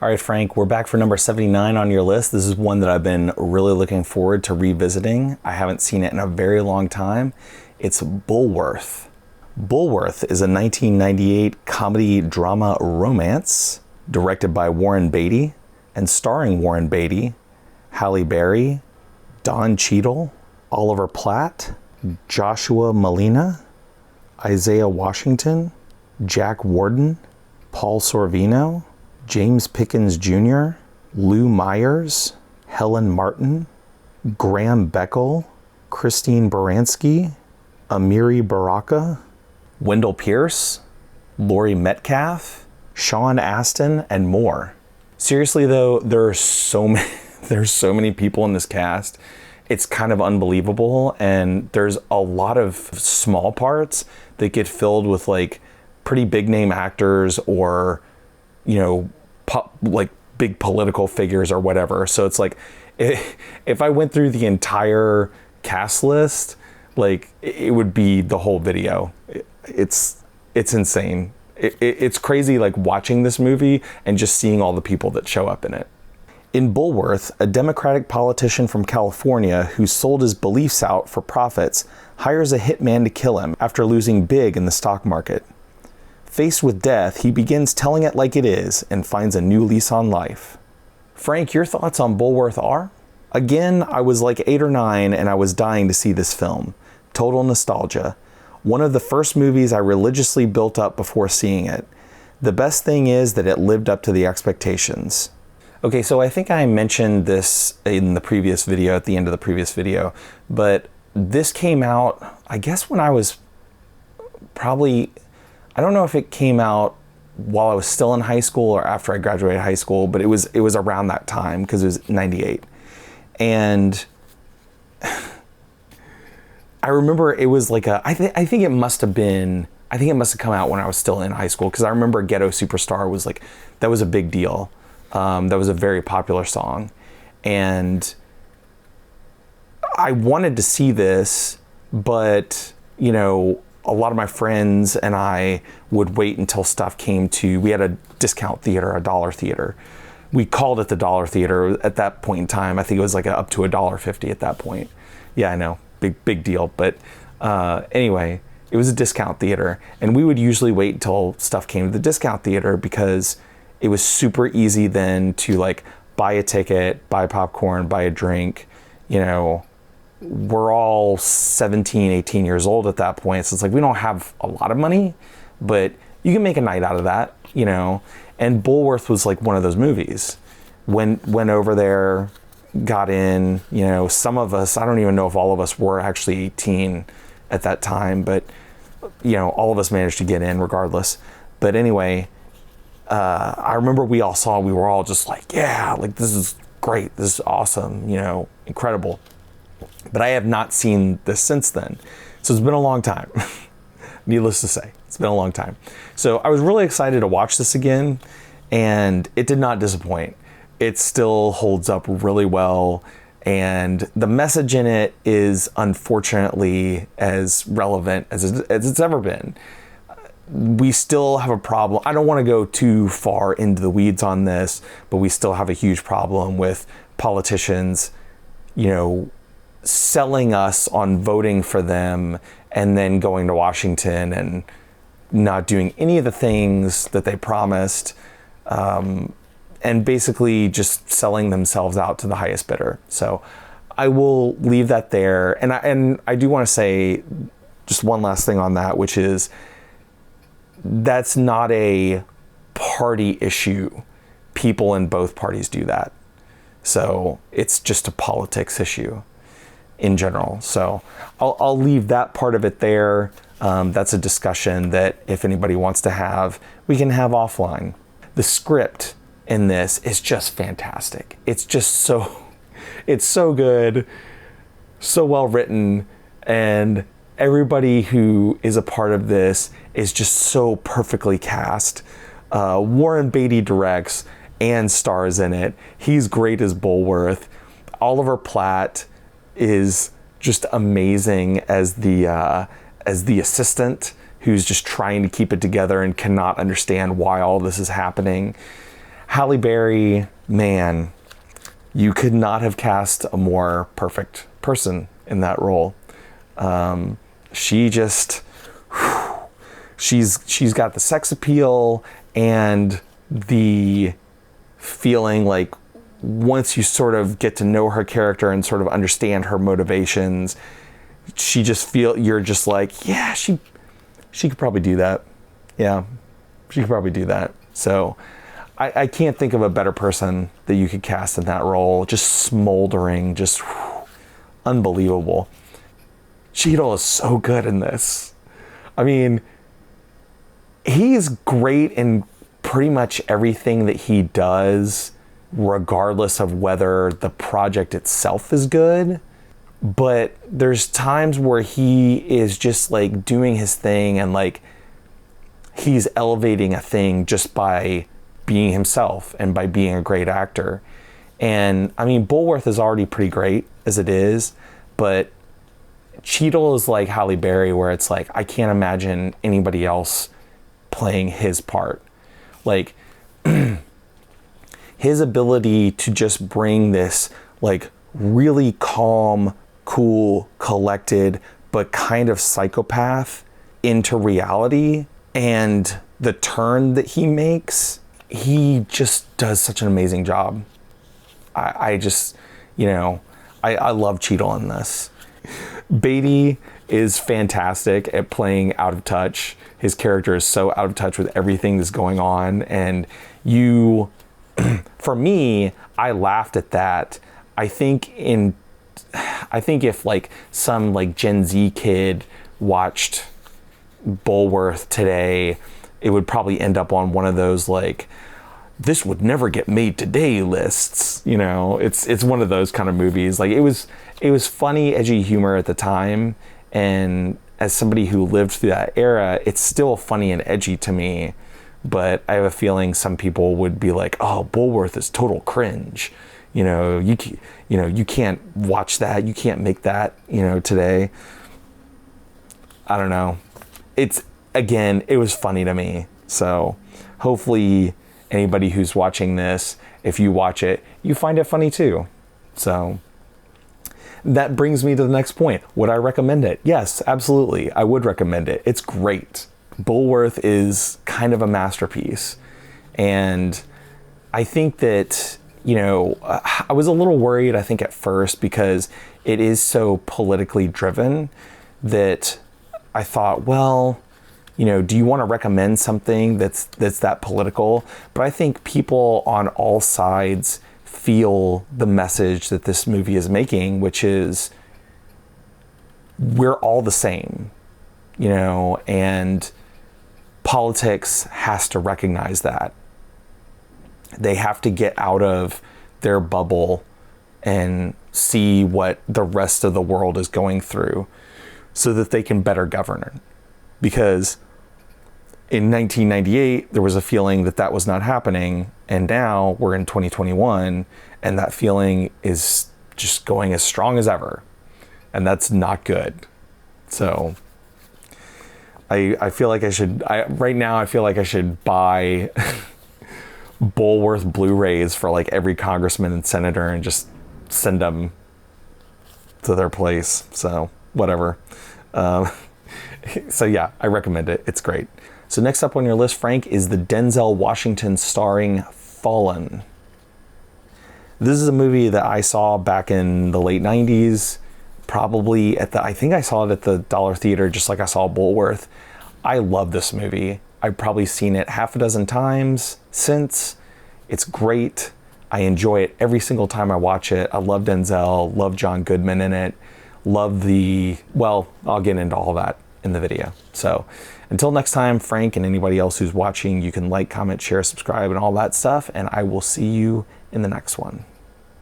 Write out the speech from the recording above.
All right, Frank, we're back for number 79 on your list. This is one that I've been really looking forward to revisiting. I haven't seen it in a very long time. It's Bulworth. Bulworth is a 1998 comedy drama romance directed by Warren Beatty and starring Warren Beatty, Halle Berry, Don Cheadle, Oliver Platt, Joshua Malina, Isaiah Washington, Jack Warden, Paul Sorvino, James Pickens Jr., Lou Myers, Helen Martin, Graham Beckel, Christine Baranski, Amiri Baraka, Wendell Pierce, Laurie Metcalf, Sean Astin, and more. Seriously though, there's so many people in this cast. It's kind of unbelievable, and there's a lot of small parts that get filled with like pretty big name actors or, you know, like big political figures or whatever. So it's like, if I went through the entire cast list, like it would be the whole video. It's insane. It's crazy, like watching this movie and just seeing all the people that show up in it. In Bulworth, a Democratic politician from California who sold his beliefs out for profits hires a hitman to kill him after losing big in the stock market. Faced with death, he begins telling it like it is and finds a new lease on life. Frank, your thoughts on Bulworth are? Again, I was like 8 or 9 and I was dying to see this film. Total nostalgia. One of the first movies I religiously built up before seeing it. The best thing is that it lived up to the expectations. Okay, so I think I mentioned this in the previous video, at the end of the previous video, but this came out, I guess when I was probably, I don't know if it came out while I was still in high school or after I graduated high school, but it was around that time because it was 98. And I remember it was like I think it must have come out when I was still in high school, because I remember Ghetto Superstar was like, that was a big deal. That was a very popular song. And I wanted to see this, but, you know, a lot of my friends and I would wait until stuff came to, we had a discount theater, a dollar theater. We called it the dollar theater at that point in time. I think it was like up to $1.50 at that point. Yeah, I know, big deal. But anyway, it was a discount theater, and we would usually wait until stuff came to the discount theater because it was super easy then to like buy a ticket, buy popcorn, buy a drink. You know, we're all 17, 18 years old at that point. So it's like, we don't have a lot of money, but you can make a night out of that, you know? And Bulworth was like one of those movies. Went over there, got in, you know, some of us, I don't even know if all of us were actually 18 at that time, but you know, all of us managed to get in regardless. But anyway, I remember we were all just like, yeah, like this is great. This is awesome, you know, incredible. But I have not seen this since then. So it's been a long time. Needless to say, it's been a long time. So I was really excited to watch this again, and it did not disappoint. It still holds up really well, and the message in it is unfortunately as relevant as it's ever been. We still have a problem. I don't want to go too far into the weeds on this, but we still have a huge problem with politicians, you know, selling us on voting for them and then going to Washington and not doing any of the things that they promised, and basically just selling themselves out to the highest bidder. So I will leave that there. And I do want to say just one last thing on that, which is that's not a party issue. People in both parties do that. So it's just a politics issue in general. So I'll leave that part of it there. That's a discussion that if anybody wants to have, we can have offline. The script in this is just fantastic. It's so good, so well written, and everybody who is a part of this is just so perfectly cast. Warren Beatty directs and stars in it. He's great as Bulworth. Oliver Platt is just amazing as the assistant who's just trying to keep it together and cannot understand why all this is happening. Halle Berry, man, you could not have cast a more perfect person in that role. She just, she's got the sex appeal and the feeling like once you sort of get to know her character and sort of understand her motivations, you're just like, yeah, she could probably do that. Yeah, she could probably do that. So I can't think of a better person that you could cast in that role. Just smoldering, just unbelievable. Cheadle is so good in this. I mean, he's great in pretty much everything that he does, regardless of whether the project itself is good. But there's times where he is just like doing his thing and like he's elevating a thing just by being himself and by being a great actor. And I mean, Bulworth is already pretty great as it is, but Cheadle is like Halle Berry, where it's like, I can't imagine anybody else playing his part. Like his ability to just bring this like really calm, cool, collected, but kind of psychopath into reality, and the turn that he makes, he just does such an amazing job. I just, I love Cheadle in this. Beatty is fantastic at playing out of touch. His character is so out of touch with everything that's going on. And for me, I laughed at that. I think if like some like Gen Z kid watched Bulworth today, it would probably end up on one of those like, this would never get made today lists. It's one of those kind of movies. Like it was funny, edgy humor at the time. And as somebody who lived through that era, it's still funny and edgy to me. But I have a feeling some people would be like, oh, Bulworth is total cringe. You can't watch that. You can't make that, today. I don't know. It was funny to me. So hopefully anybody who's watching this, if you watch it, you find it funny too. So that brings me to the next point. Would I recommend it? Yes, absolutely. I would recommend it. It's great. Bulworth is kind of a masterpiece. And I think that, I was a little worried, I think, at first, because it is so politically driven that I thought, well, do you want to recommend something that's that political? But I think people on all sides feel the message that this movie is making, which is we're all the same, and politics has to recognize that. They have to get out of their bubble and see what the rest of the world is going through so that they can better govern. Because in 1998, there was a feeling that was not happening. And now we're in 2021 and that feeling is just going as strong as ever. And that's not good. So I feel like I should buy Bulworth Blu-rays for like every congressman and senator and just send them to their place. So whatever. So yeah, I recommend it. It's great. So next up on your list, Frank, is the Denzel Washington starring Fallen. This is a movie that I saw back in the late 90s, probably I think I saw it at the Dollar Theater, just like I saw Bulworth. I love this movie. I've probably seen it half a dozen times since. It's great. I enjoy it every single time I watch it. I love Denzel, love John Goodman in it, I'll get into all that in the video. So until next time, Frank and anybody else who's watching, you can like, comment, share, subscribe, and all that stuff, and I will see you in the next one.